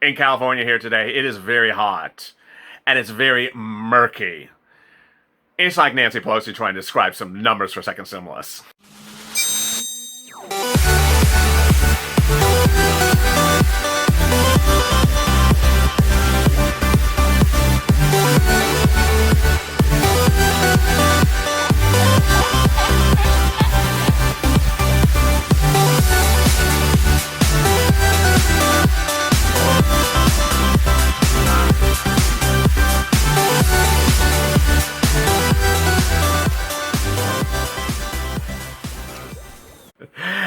In California here today, it is very hot and it's very murky. It's like Nancy Pelosi trying to describe some numbers for second stimulus.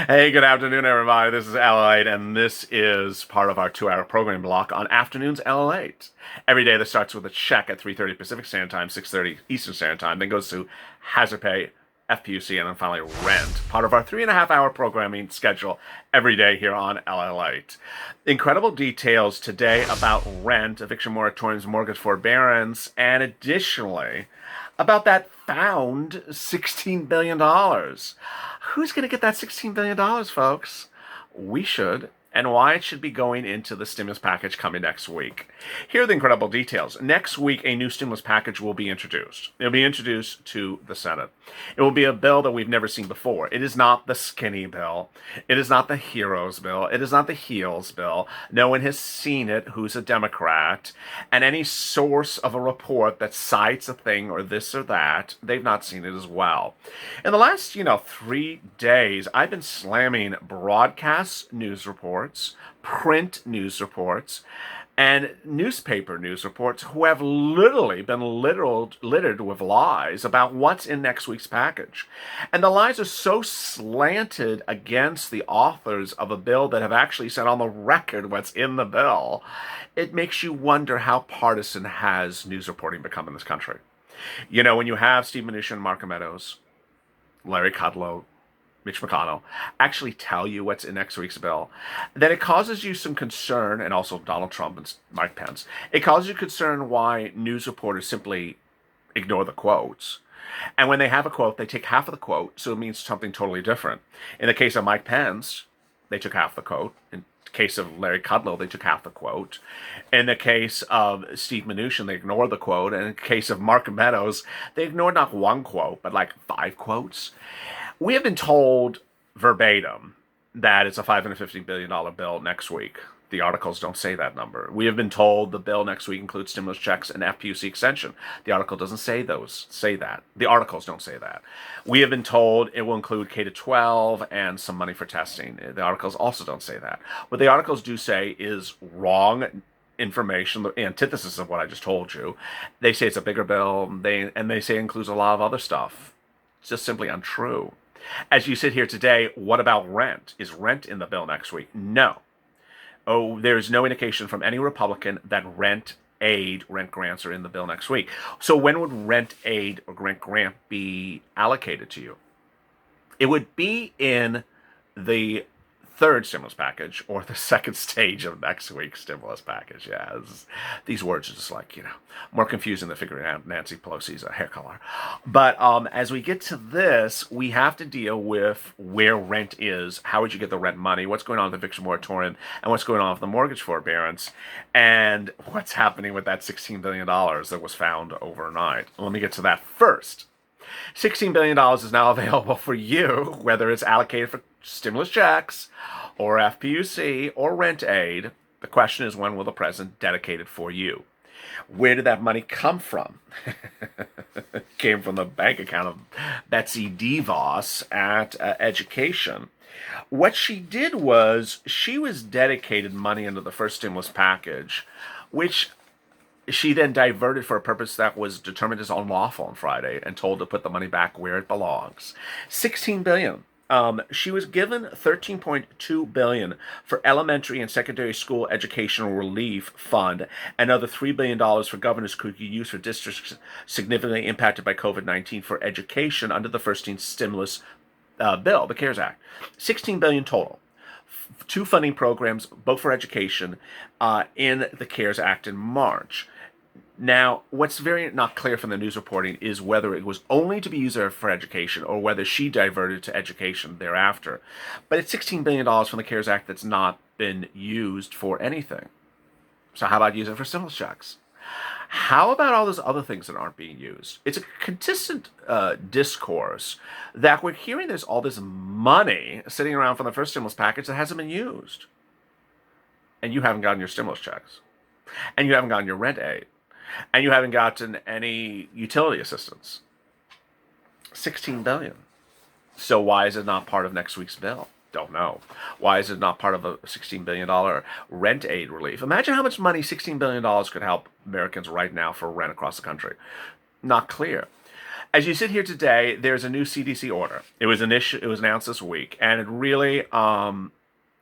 Hey, good afternoon, everybody. This is LALATE, and this is part of our 2-hour program block on Afternoons LALATE. Every day that starts with a check at 3:30 Pacific Standard Time, 6:30 Eastern Standard Time, then goes to hazard pay, FPUC, and then finally rent. Part of our 3.5-hour programming schedule every day here on LALATE. Incredible details today about rent, eviction moratoriums, mortgage forbearance, and additionally, about that found $16 billion. Who's going to get that $16 billion, folks? We should, and why it should be going into the stimulus package coming next week. Here are the incredible details. Next week, a new stimulus package will be introduced. It'll be introduced to the Senate. It will be a bill that we've never seen before. It is not the skinny bill. It is not the heroes bill. It is not the heels bill. No one has seen it who's a Democrat. And any source of a report that cites a thing or this or that, they've not seen it as well. In the last, 3 days, I've been slamming broadcast news reports, print news reports, and newspaper news reports who have literally been littered with lies about what's in next week's package. And the lies are so slanted against the authors of a bill that have actually said on the record what's in the bill. It makes you wonder how partisan has news reporting become in this country. When you have Steve Mnuchin, Mark Meadows, Larry Kudlow, Mitch McConnell, actually tell you what's in next week's bill, then it causes you some concern, and also Donald Trump and Mike Pence. It causes you concern why news reporters simply ignore the quotes. And when they have a quote, they take half of the quote, so it means something totally different. In the case of Mike Pence, they took half the quote. In the case of Larry Kudlow, they took half the quote. In the case of Steve Mnuchin, they ignored the quote. And in the case of Mark Meadows, they ignored not one quote, but like 5 quotes. We have been told verbatim that it's a $550 billion bill next week. The articles don't say that number. We have been told the bill next week includes stimulus checks and FPUC extension. The article doesn't say that. The articles don't say that. We have been told it will include K-12 and some money for testing. The articles also don't say that. What the articles do say is wrong information, the antithesis of what I just told you. They say it's a bigger bill, and they say it includes a lot of other stuff. It's just simply untrue. As you sit here today, what about rent? Is rent in the bill next week? No. Oh, there's no indication from any Republican that rent grants are in the bill next week. So when would rent aid or rent grant be allocated to you? It would be in the third stimulus package or the second stage of next week's stimulus package. Yeah, these words are just like, more confusing than figuring out Nancy Pelosi's hair color. But as we get to this, we have to deal with where rent is. How would you get the rent money? What's going on with the eviction moratorium? And what's going on with the mortgage forbearance? And what's happening with that $16 billion that was found overnight? Let me get to that first. $16 billion is now available for you, whether it's allocated for stimulus checks or FPUC or rent aid. The question is, when will the president dedicate it for you? Where did that money come from? It came from the bank account of Betsy DeVos at Education. What she did was she was dedicated money into the first stimulus package, which she then diverted for a purpose that was determined as unlawful on Friday and told to put the money back where it belongs. $16 billion. She was given $13.2 billion for elementary and secondary school educational relief fund, another $3 billion for governors could use for districts significantly impacted by COVID-19 for education under the first stimulus bill, the CARES Act. $16 billion total. 2 funding programs, both for education, in the CARES Act in March. Now, what's very not clear from the news reporting is whether it was only to be used for education or whether she diverted to education thereafter. But it's $16 billion from the CARES Act that's not been used for anything. So how about using it for stimulus checks? How about all those other things that aren't being used? It's a consistent discourse that we're hearing there's all this money sitting around from the first stimulus package that hasn't been used. And you haven't gotten your stimulus checks. And you haven't gotten your rent aid. And you haven't gotten any utility assistance. 16 billion. So why is it not part of next week's bill? Don't know. Why is it not part of a $16 billion rent aid relief? Imagine how much money $16 billion could help Americans right now for rent across the country. Not clear. As you sit here today, there's a new CDC order. It was announced this week, and it really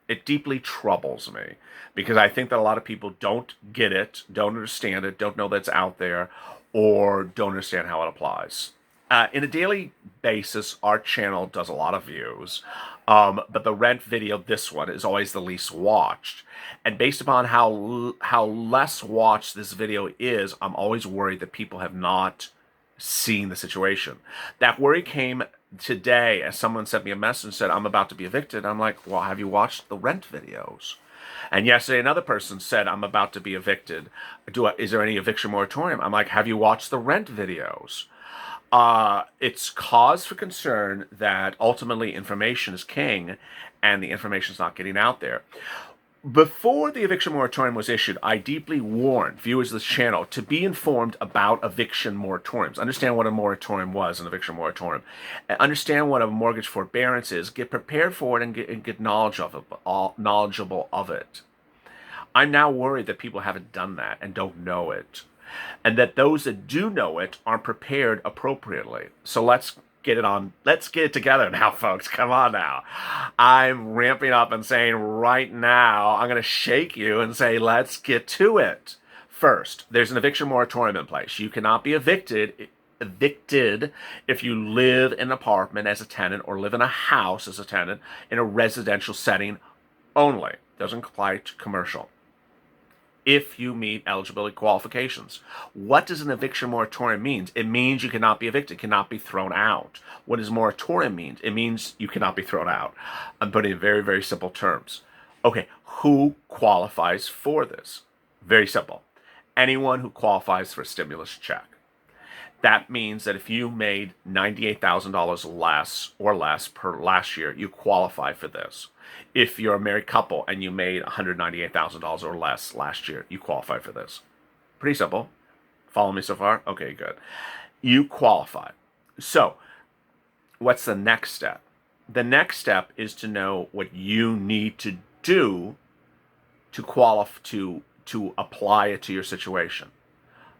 it deeply troubles me because I think that a lot of people don't get it, don't understand it, don't know that it's out there, or don't understand how it applies. In a daily basis, our channel does a lot of views, but the rent video, this one, is always the least watched. And based upon how less watched this video is, I'm always worried that people have not seen the situation. That worry came today as someone sent me a message and said, I'm about to be evicted. I'm like, well, have you watched the rent videos? And yesterday, another person said, I'm about to be evicted. Is there any eviction moratorium? I'm like, have you watched the rent videos? It's cause for concern that ultimately information is king and the information is not getting out there. Before the eviction moratorium was issued, I deeply warned viewers of this channel to be informed about eviction moratoriums. Understand what a moratorium was, an eviction moratorium. Understand what a mortgage forbearance is. Get prepared for it and get knowledgeable of it. I'm now worried that people haven't done that and don't know it. And that those that do know it aren't prepared appropriately. So let's get it together now, folks. Come on now. I'm ramping up and saying right now, I'm going to shake you and say, let's get to it. First, there's an eviction moratorium in place. You cannot be evicted if you live in an apartment as a tenant or live in a house as a tenant in a residential setting only. Doesn't apply to commercial. If you meet eligibility qualifications. What does an eviction moratorium mean? It means you cannot be evicted, cannot be thrown out. What does moratorium mean? It means you cannot be thrown out. I'm putting it in very, very simple terms. Okay, who qualifies for this? Very simple. Anyone who qualifies for a stimulus check. That means that if you made $98,000 less per last year, you qualify for this. If you're a married couple and you made $198,000 or less last year, you qualify for this. Pretty simple. Follow me so far? Okay, good. You qualify. So, what's the next step? The next step is to know what you need to do to qualify to apply it to your situation.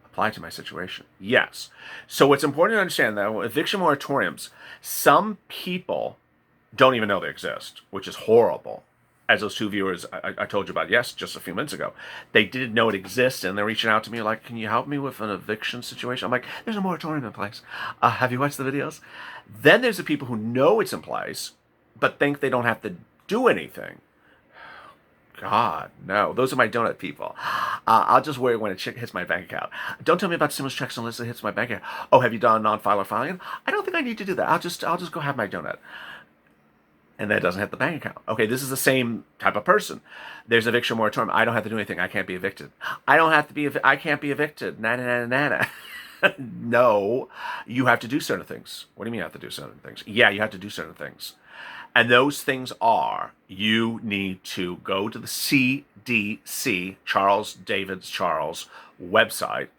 Apply to my situation. Yes. So it's important to understand that eviction moratoriums, some people don't even know they exist, which is horrible. As those two viewers I told you about, just a few minutes ago, they didn't know it exists, and they're reaching out to me like, can you help me with an eviction situation? I'm like, there's a moratorium in place. Have you watched the videos? Then there's the people who know it's in place, but think they don't have to do anything. God, no. Those are my donut people. I'll just worry when it hits my bank account. Don't tell me about stimulus checks unless it hits my bank account. Oh, have you done non-filer filing? I don't think I need to do that. I'll just go have my donut. And that doesn't hit the bank account. Okay, this is the same type of person. There's eviction moratorium. I don't have to do anything. I can't be evicted. I can't be evicted. Na. No, you have to do certain things. What do you mean you have to do certain things? Yeah, you have to do certain things. And those things are, you need to go to the CDC, Charles David's Charles website,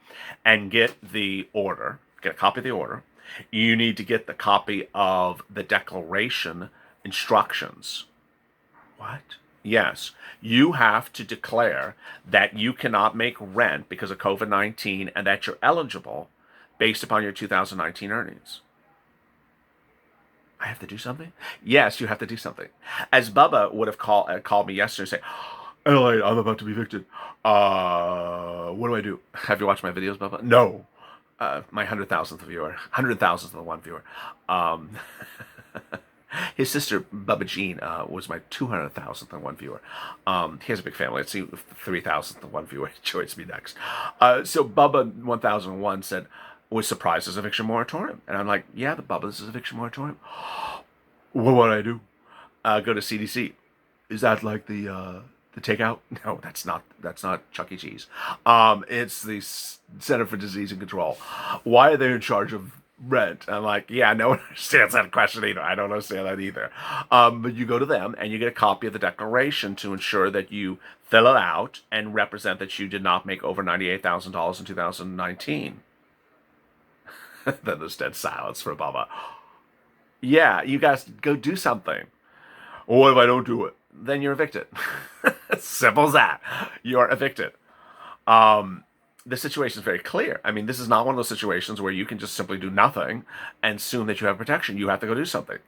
and get the order, get a copy of the order. You need to get the copy of the declaration instructions. What? Yes. You have to declare that you cannot make rent because of COVID-19 and that you're eligible based upon your 2019 earnings. I have to do something? Yes, you have to do something. As Bubba would have called me yesterday and say, LA, I'm about to be evicted. What do I do? Have you watched my videos, Bubba? No. My 100,000th viewer. 100,000th and one viewer. His sister, Bubba Jean, was my 200,000th and one viewer. He has a big family. Let's see if the 3,000th and one viewer joins me next. So Bubba 1001 said, was surprised as eviction moratorium. And I'm like, yeah, the Bubba, this is eviction moratorium. What would I do? Go to CDC. Is that like the The takeout? No, that's not Chuck E. Cheese. It's the Center for Disease and Control. Why are they in charge of rent? I'm like, yeah, no one understands that question either. I don't understand that either. But you go to them and you get a copy of the declaration to ensure that you fill it out and represent that you did not make over $98,000 in 2019. Then there's dead silence for Bubba. Yeah, you guys go do something. Well, what if I don't do it? Then you're evicted. Simple as that. You're evicted. The situation is very clear. I mean, this is not one of those situations where you can just simply do nothing and assume that you have protection. You have to go do something.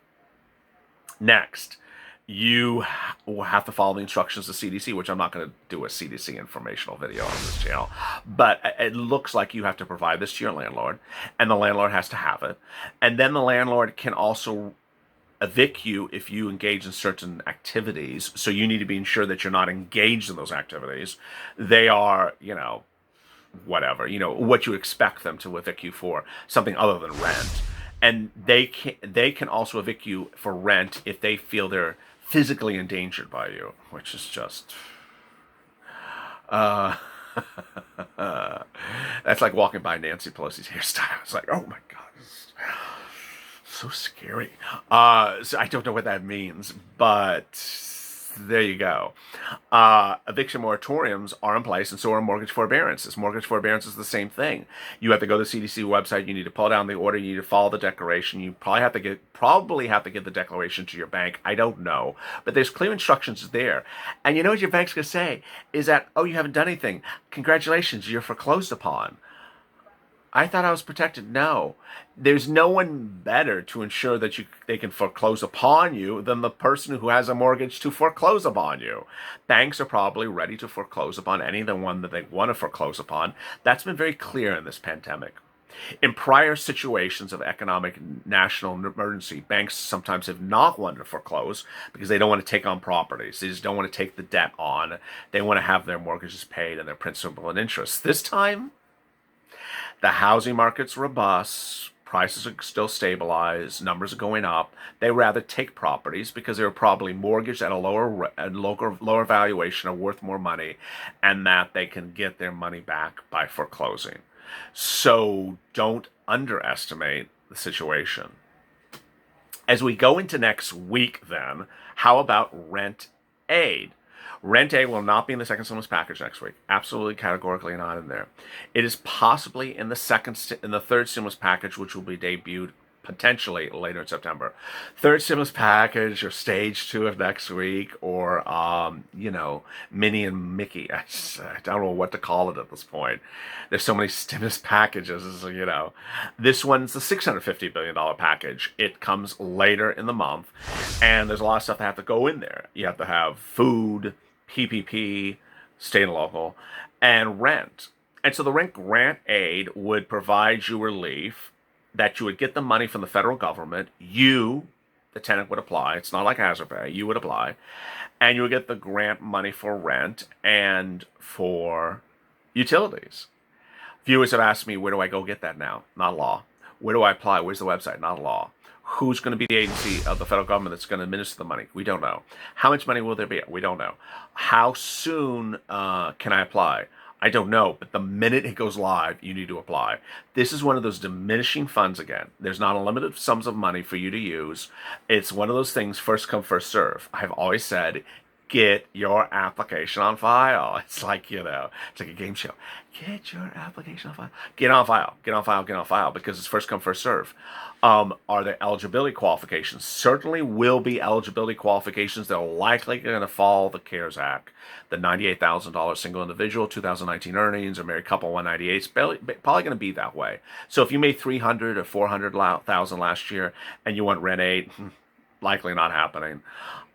Next, you will have to follow the instructions of CDC, which I'm not going to do a CDC informational video on this channel. But it looks like you have to provide this to your landlord, and the landlord has to have it. And then the landlord can also evict you if you engage in certain activities. So you need to be ensured that you're not engaged in those activities. They are, whatever, what you expect them to evict you for, something other than rent. And they can also evict you for rent if they feel they're physically endangered by you, which is just that's like walking by Nancy Pelosi's hairstyle. It's like, oh my God, so scary. So I don't know what that means, but there you go. Eviction moratoriums are in place, and so are mortgage forbearances. Mortgage forbearance is the same thing. You have to go to the CDC website. You need to pull down the order. You need to follow the declaration. You probably have to give the declaration to your bank. I don't know, but there's clear instructions there. And you know what your bank's gonna say is that, oh, you haven't done anything. Congratulations, you're foreclosed upon. I thought I was protected. No, there's no one better to ensure that they can foreclose upon you than the person who has a mortgage to foreclose upon you. Banks are probably ready to foreclose upon any of the one that they want to foreclose upon. That's been very clear in this pandemic. In prior situations of economic national emergency, banks sometimes have not wanted to foreclose because they don't want to take on properties. They just don't want to take the debt on. They want to have their mortgages paid and their principal and interest. This time, the housing market's robust, prices are still stabilized, numbers are going up. They rather take properties because they were probably mortgaged at a lower valuation or worth more money, and that they can get their money back by foreclosing. So don't underestimate the situation. As we go into next week, then, how about rent aid? Rent aid will not be in the second stimulus package next week. Absolutely, categorically not in there. It is possibly in the third stimulus package, which will be debuted potentially later in September. Third stimulus package or stage 2 of next week, or Minnie and Mickey. I don't know what to call it at this point. There's so many stimulus packages. This one's the $650 billion package. It comes later in the month, and there's a lot of stuff that have to go in there. You have to have food, PPP, state and local, and rent. And so the rent grant aid would provide you relief that you would get the money from the federal government. You, the tenant, would apply. It's not like hazard pay. You would apply. And you would get the grant money for rent and for utilities. Viewers have asked me, where do I go get that now? Not law. Where do I apply? Where's the website? Not law. Who's going to be the agency of the federal government that's going to administer the money? We don't know. How much money will there be? We don't know. How soon can I apply? I don't know, but the minute it goes live, you need to apply. This is one of those diminishing funds again. There's not unlimited sums of money for you to use. It's one of those things, first come, first serve. I've always said, get your application on file. It's like, it's like a game show. Get your application on file. Get on file, get on file, get on file, because it's first come, first serve. Are there eligibility qualifications? Certainly will be eligibility qualifications. They're likely going to follow the CARES Act. The $98,000 single individual, 2019 earnings, or married couple 198. It's probably going to be that way. So if you made $300,000 or $400,000 last year and you want rent aid, likely not happening.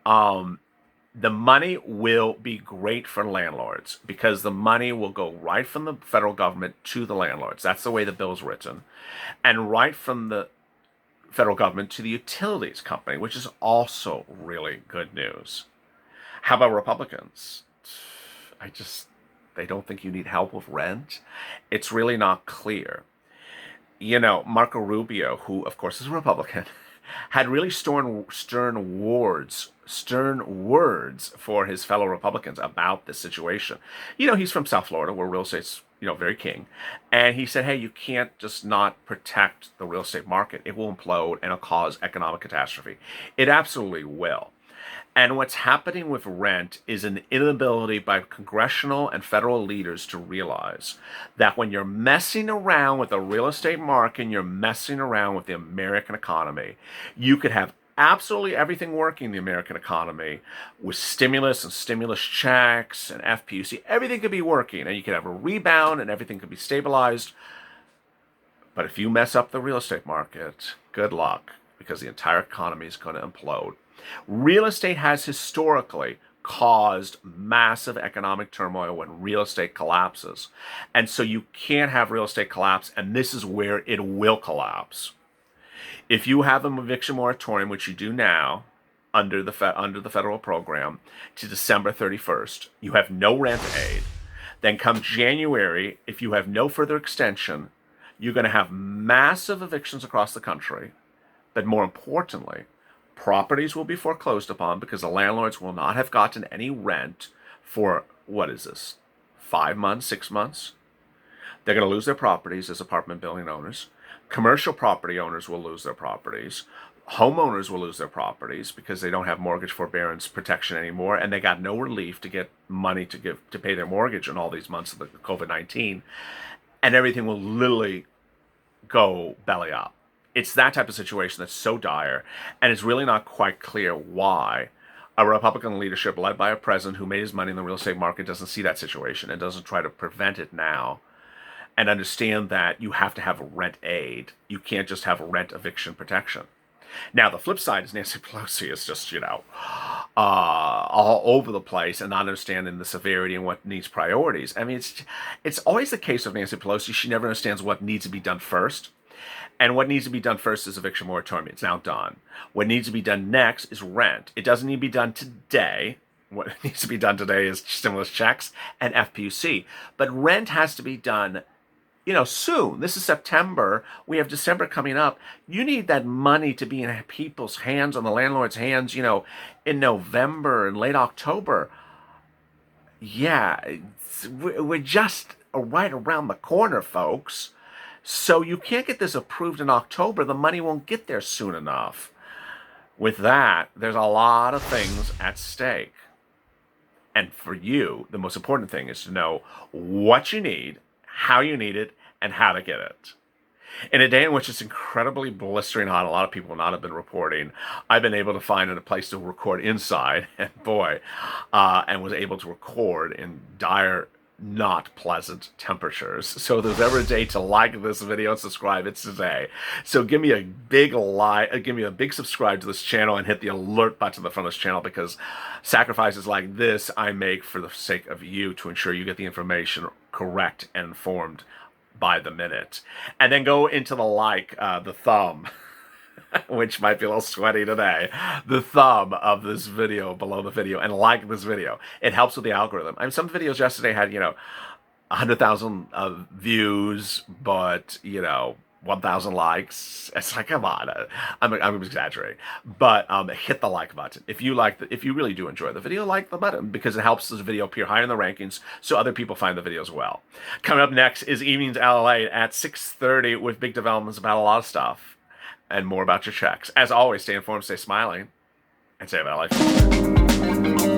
The money will be great for landlords because the money will go right from the federal government to the landlords. That's the way the bill's written. And right from the federal government to the utilities company, which is also really good news. How about Republicans? They don't think you need help with rent. It's really not clear. Marco Rubio, who of course is a Republican, had really stern words for his fellow Republicans about this situation. He's from South Florida, where real estate's very king, and he said, "Hey, you can't just not protect the real estate market. It will implode and it'll cause economic catastrophe. It absolutely will." And what's happening with rent is an inability by congressional and federal leaders to realize that when you're messing around with the real estate market and you're messing around with the American economy, you could have absolutely everything working in the American economy with stimulus and stimulus checks and FPUC. Everything could be working and you could have a rebound and everything could be stabilized. But if you mess up the real estate market, good luck, because the entire economy is going to implode. Real estate has historically caused massive economic turmoil when real estate collapses. And so you can't have real estate collapse, and this is where it will collapse. If you have an eviction moratorium, which you do now under the federal program, to December 31st, you have no rent aid. Then come January, if you have no further extension, you're going to have massive evictions across the country. But more importantly, properties will be foreclosed upon because the landlords will not have gotten any rent for, 5 months, 6 months? They're going to lose their properties as apartment building owners. Commercial property owners will lose their properties. Homeowners will lose their properties because they don't have mortgage forbearance protection anymore, and they got no relief to get money to pay their mortgage in all these months of the COVID-19, and everything will literally go belly up. It's that type of situation that's so dire, and it's really not quite clear why a Republican leadership led by a president who made his money in the real estate market doesn't see that situation and doesn't try to prevent it now and understand that you have to have rent aid. You can't just have rent eviction protection. Now, the flip side is Nancy Pelosi is just, all over the place and not understanding the severity and what needs priorities. I mean, it's always the case with Nancy Pelosi. She never understands what needs to be done first. And what needs to be done first is eviction moratorium. It's now done. What needs to be done next is rent. It doesn't need to be done today. What needs to be done today is stimulus checks and FPUC. But rent has to be done, soon. This is September. We have December coming up. You need that money to be in people's hands, on the landlord's hands, in November and late October. Yeah, we're just right around the corner, folks. So you can't get this approved in October. The money won't get there soon enough. With that, there's a lot of things at stake. And for you, the most important thing is to know what you need, how you need it, and how to get it. In a day in which it's incredibly blistering hot, a lot of people will not have been reporting, I've been able to find a place to record inside, and and was able to record in dire, not pleasant temperatures. So if there's ever a day to like this video and subscribe, it's today. So give me a big like, give me a big subscribe to this channel and hit the alert button in the front of this channel, because sacrifices like this I make for the sake of you, to ensure you get the information correct and informed by the minute. And then go into the thumb, which might be a little sweaty today, the thumb of this video below the video, and like this video. It helps with the algorithm. I mean, some videos yesterday had, 100,000 views, but, 1,000 likes. It's like, come on, I'm exaggerating. But hit the like button. If you really do enjoy the video, like the button, because it helps this video appear higher in the rankings so other people find the video as well. Coming up next is Evenings LALATE at 6:30 with big developments about a lot of stuff and more about your checks. As always, stay informed, stay smiling, and stay about life.